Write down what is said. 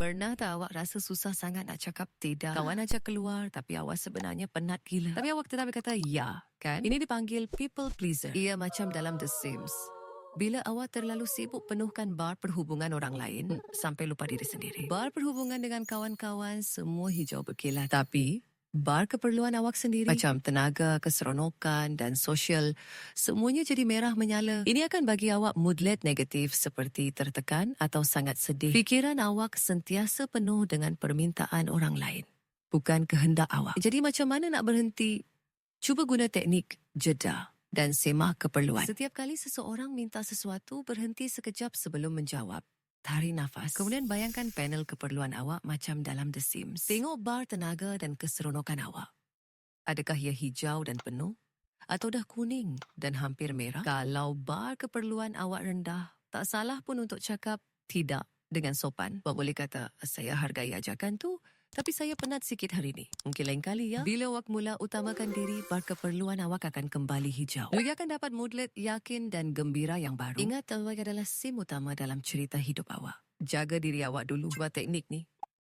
Pernah tak awak rasa susah sangat nak cakap tidak? Kawan ajak keluar tapi awak sebenarnya penat gila. Tapi awak tetap berkata ya, kan? Ini dipanggil people pleaser. Ia macam dalam The Sims. Bila awak terlalu sibuk penuhkan bar perhubungan orang lain sampai lupa diri sendiri. Bar perhubungan dengan kawan-kawan semua hijau berkilat. Tapi bar keperluan awak sendiri macam tenaga, keseronokan dan sosial, semuanya jadi merah menyala. Ini akan bagi awak moodlet negatif seperti tertekan atau sangat sedih. Fikiran awak sentiasa penuh dengan permintaan orang lain, bukan kehendak awak. Jadi macam mana nak berhenti? Cuba guna teknik jeda dan semak keperluan. Setiap kali seseorang minta sesuatu, berhenti sekejap sebelum menjawab. Tarik nafas. Kemudian bayangkan panel keperluan awak macam dalam The Sims. Tengok bar tenaga dan keseronokan awak. Adakah ia hijau dan penuh? Atau dah kuning dan hampir merah? Kalau bar keperluan awak rendah, tak salah pun untuk cakap tidak dengan sopan. Awak boleh kata, saya hargai ajakan tu, tapi saya penat sikit hari ni. Mungkin lain kali ya. Bila awak mula utamakan diri, bar keperluan awak akan kembali hijau. Lagi akan dapat moodlet yakin dan gembira yang baru. Ingat, awak adalah sim utama dalam cerita hidup awak. Jaga diri awak dulu. Cuba teknik ni.